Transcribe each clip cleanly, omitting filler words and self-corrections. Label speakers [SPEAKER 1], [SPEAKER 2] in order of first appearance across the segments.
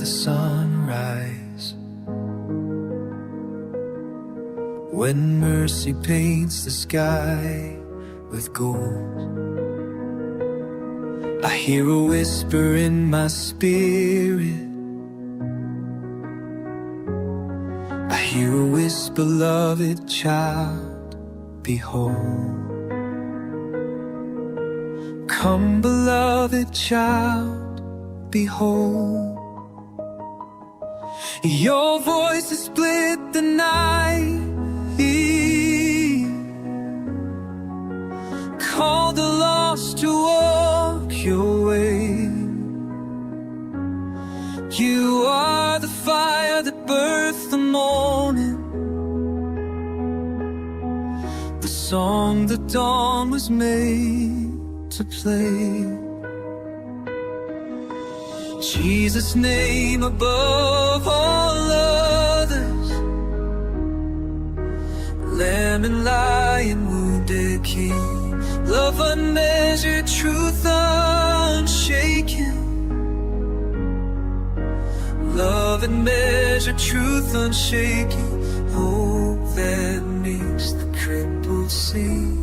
[SPEAKER 1] the sunrise. When mercy paints the sky with gold, I hear a whisper in my spirit. I hear a whisper, beloved child, behold. Come, beloved child, behold. Your voice has split the night. Call the lost to walk your way. You are the fire that birthed the morning, the song the dawn was made to play. Jesus' name above all others, Lamb and Lion, wounded King, love unmeasured, truth unshaken. Love unmeasured, truth unshaken, hope that makes the crippled see.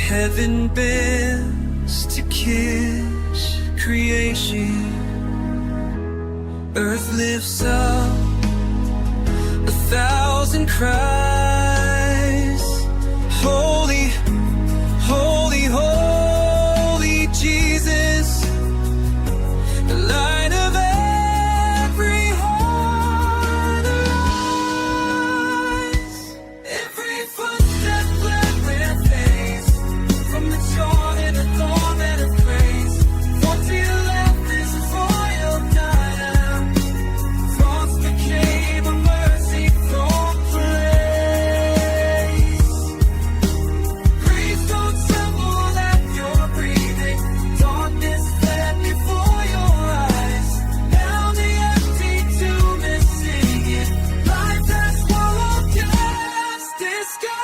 [SPEAKER 1] Heaven bends to kiss creation. Earth lifts up 1,000 cries. Holy, holy, holy Jesus, the light of every heart arise. Every footstep led with haste, from the Jordan to thorn and a praise. For to your left is a royal diadem, thoughts became a mercy throne place. Breeze don't tremble at your breathing, darkness fled before your eyes. Now the empty tomb is singing, life has swallowed death's disguise.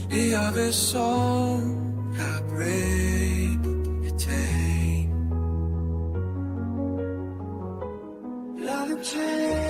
[SPEAKER 1] The other song I break attain. Love and change.